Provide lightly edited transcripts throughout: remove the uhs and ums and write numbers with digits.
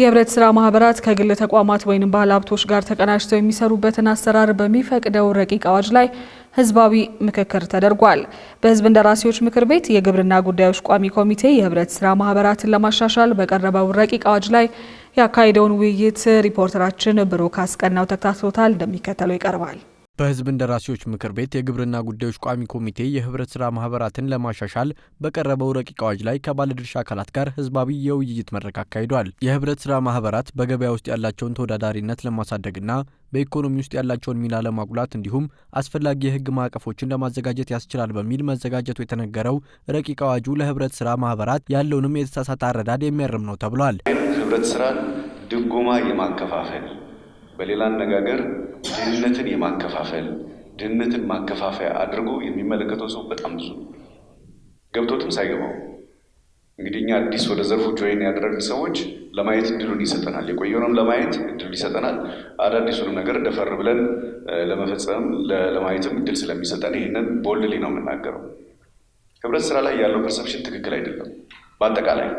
የህብረት ስራ ማህበራት ከግል ተቋማት ወይም ባለሀብቶች ጋር ተቀናጅተው የሚሰሩበትን አሰራር በሚፈቅደው ረቂቅ አዋጅ ላይ ህዝባዊ ምክክር ተደርጓል። በህዝብ እንደራሴዎች ምክር ቤት የግብርና ጉዳዮች ቋሚ ኮሚቴ የህብረት ስራ ማህበራትን ለማሻሻል በቀረበው ረቂቅ አዋጅ ላይ ያካሄደውን ውይይት ሪፖርተራችን ብሩክ አስቀናው ተከታትሎታል፣ እንደሚከተለው ይቀርባል። በህዝብ እንደራሴዎች ምክር ቤት የግብርና ጉዳዮች ቋሚ ኮሚቴ የህብረት ስራ ማህበራትን ለማሻሻል በቀረበው ረቂቅ አዋጅ ላይ ከባለድርሻ አካላት ጋር ህዝባዊ የውይይት መድረክ አካሂዷል። የህብረት ስራ ማህበራት በገበያ ውስጥ ያላቸውን ተወዳዳሪነት ለማሳደግና በኢኮኖሚ ውስጥ ያላቸውን ሚና ለማጉላት እንዲሁም አስፈላጊ የህግ ማዕቀፎችን ለማዘጋጀት ያስችላል በሚል መዘጋጀቱ የተነገረው ረቂቅ አዋጁ ለህብረት ስራ ማህበራት ያለውንም የተሳሳተ አረዳድ የሚያርም ነው ተብሏል። ህብረት ስራን ድጎማ የማከፋፈል በሌላ አነጋገር ድህነትን የማከፋፈል ድህነትን ማከፋፈያ አድርጎ የሚመለከተው ሰው በጣም ብዙ ገብቶትም ሳይገባው እንግዲህ እኛ አዲስ ወደ ዘርፉ ጆይን ያደረግን ሰዎች ለማየት እድሉን ይሰጠናል። የቆየውንም ለማየት እድል ይሰጠናል። አዳዲሱንም ነገር ደፈር ብለን ለመፈጸም ለማየትም እድል ስለሚሰጠን ይህንን ቦልድሊ ነው የምናገረው። ህብረት ስራ ላይ ያለው ፐርሰፕሽን ትክክል አይደለም። በአጠቃላይ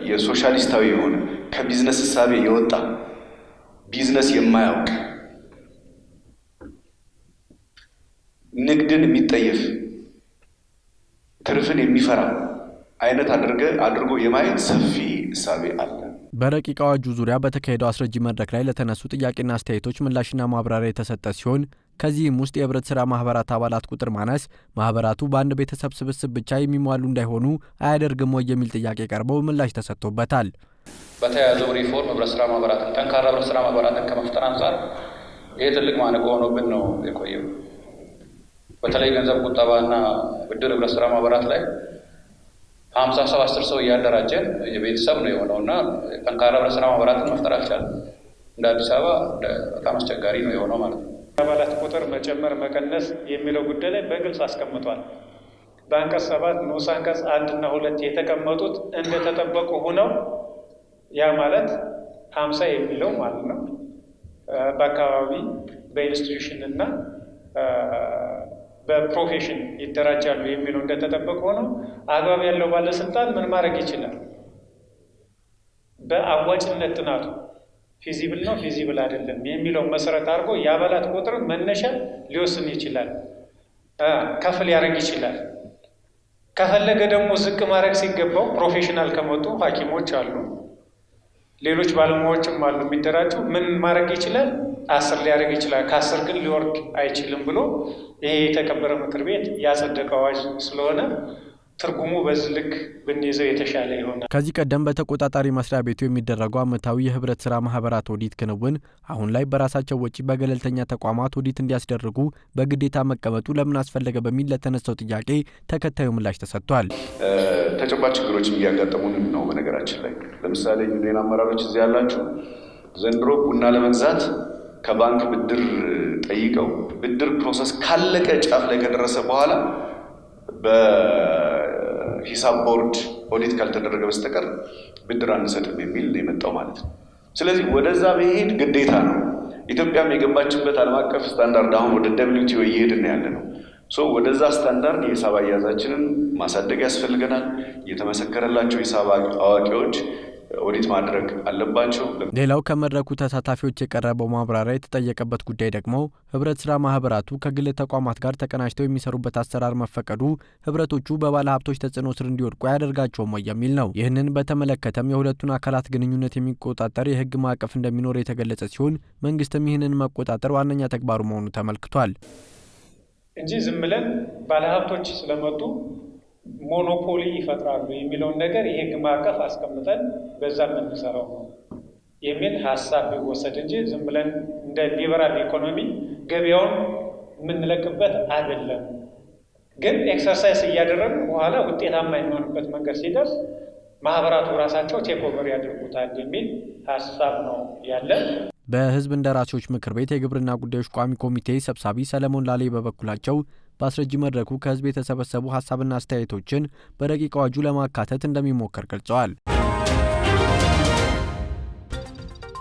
የሶሻሊስታዊ የሆነ ከቢዝነስ እሳቤ የወጣ ቢዝነስ የማያውቅ ንግድን የሚጠየፍ ትርፍን የሚፈራ አይነት አድርጎ የማየት ሰፊ እሳቤ አለ። በረቂቅ አዋጁ ዙሪያ በተካሄደው አስረጂ መድረክ ላይ ለተነሱ ጥያቄና አስተያየቶች ምላሽና ማብራሪያ የተሰጠ ሲሆን ከዚህም ውስጥ የህብረት ስራ ማህበራት አባላት ቁጥር ማነስ ማህበራቱ በአንድ ቤተሰብ ስብስብ ብቻ የሚሟሉ እንዳይሆኑ አያደርግም ወይ የሚል ጥያቄ ቀርበው ምላሽ ተሰጥቶበታል። በተያያዘው ሪፎርም ህብረት ስራ ማህበራትን ጠንካራ ህብረት ስራ ማህበራትን ከመፍጠር አንጻር ይሄ ትልቅ ማነቆ ሆኖብን ነው የቆየው። በተለይ ገንዘብ ቁጠባና ብድር ህብረት ስራ ማህበራት ላይ 50 ሰው 10 ሰው እያደራጀን የቤተሰብ ነው የሆነውና ጠንካራ ህብረት ስራ ማህበራትን መፍጠር አልቻለም። እንደ አዲስ አበባ በጣም አስቸጋሪ ነው የሆነው ማለት ነው። አባላት ቁጥር መጨመር መቀነስ የሚለው ጉዳይ ላይ በግልጽ አስቀምጧል። በአንቀጽ 7 ንዑስ አንቀጽ 1 እና 2 የተቀመጡት እንደተጠበቁ ሆነው ያ ማለት 50 የሚለው ማለት ነው በአካባቢ በኢንስቲትዩሽን እና በፕሮፌሽን ይደራጃሉ የሚለው እንደተጠበቁ ሆነው አግባብ ያለው ባለስልጣን ምን ማድረግ ይችላል? በአዋጭነት ጥናቱ ፊዚብል ነው ፊዚብል አይደለም የሚለው መሰረት አድርጎ የአባላት ቁጥር መነሻ ሊወስን ይችላል። ከፍ ሊያደርግ ይችላል። ከፈለገ ደግሞ ዝቅ ማድረግ ሲገባው ፕሮፌሽናል ከመጡ ሐኪሞች አሉ፣ ሌሎች ባለሙያዎችም አሉ የሚደራጁ ምን ማድረግ ይችላል? 10 ሊያደርግ ይችላል። ከ10 ግን ሊወርድ አይችልም ብሎ ይሄ የተከበረ ምክር ቤት ያጸደቀው አዋጅ ስለሆነ ትርጉሙ በዚህ ልክ ብንይዘው የተሻለ ይሆናል። ከዚህ ቀደም በተቆጣጣሪ መስሪያ ቤቱ የሚደረገው ዓመታዊ የህብረት ስራ ማህበራት ኦዲት ክንውን አሁን ላይ በራሳቸው ወጪ በገለልተኛ ተቋማት ኦዲት እንዲያስደርጉ በግዴታ መቀመጡ ለምን አስፈለገ በሚል ለተነሳው ጥያቄ ተከታዩ ምላሽ ተሰጥቷል። ተጨባጭ ችግሮችም እያጋጠሙን ነው። በነገራችን ላይ ለምሳሌ ዩኒየን አመራሮች እዚህ ያላችሁ ዘንድሮ ቡና ለመግዛት ከባንክ ብድር ጠይቀው ብድር ፕሮሰስ ካለቀ ጫፍ ላይ ከደረሰ በኋላ በሂሳብ ቦርድ ኦዲት ካልተደረገ በስተቀር ብድር አንሰጥም የሚል ነው የመጣው ማለት ነው። ስለዚህ ወደዛ መሄድ ግዴታ ነው። ኢትዮጵያም የገባችበት ዓለም አቀፍ ስታንዳርድ አሁን ወደ WTO እየሄድን ያለ ነው። ወደዛ ስታንዳርድ የሂሳብ አያያዛችንን ማሳደግ ያስፈልገናል። የተመሰከረላቸው ሂሳብ አዋቂዎች ኦዲት ማድረግ አለባቸው። ሌላው ከመድረኩ ተሳታፊዎች የቀረበው ማብራሪያ የተጠየቀበት ጉዳይ ደግሞ ህብረት ስራ ማህበራቱ ከግል ተቋማት ጋር ተቀናጅተው የሚሰሩበት አሰራር መፈቀዱ ህብረቶቹ በባለ ሀብቶች ተጽዕኖ ስር እንዲወድቁ ያደርጋቸውም ወይ የሚል ነው። ይህንን በተመለከተም የሁለቱን አካላት ግንኙነት የሚቆጣጠር የህግ ማዕቀፍ እንደሚኖር የተገለጸ ሲሆን መንግስትም ይህንን መቆጣጠር ዋነኛ ተግባሩ መሆኑ ተመልክቷል እንጂ ዝም ብለን ባለ ሀብቶች ስለመጡ ሞኖፖሊ ይፈጥራሉ የሚለውን ነገር የህግ ማዕቀፍ አስቀምጠን በዛ የምንሰራው ነው የሚል ሀሳብ ቢወሰድ እንጂ ዝም ብለን እንደ ሊበራል ኢኮኖሚ ገበያውን የምንለቅበት አይደለም። ግን ኤክሰርሳይዝ እያደረግን በኋላ ውጤታማ የሚሆንበት መንገድ ሲደርስ ማህበራቱ ራሳቸው ቴክ ኦቨር ያደርጉታል የሚል ሀሳብ ነው ያለን። በህዝብ እንደራሴዎች ምክር ቤት የግብርና ጉዳዮች ቋሚ ኮሚቴ ሰብሳቢ ሰለሞን ላሌ በበኩላቸው በአስረጂ መድረኩ ከህዝብ የተሰበሰቡ ሀሳብና አስተያየቶችን በረቂቅ አዋጁ ለማካተት እንደሚሞከር ገልጸዋል።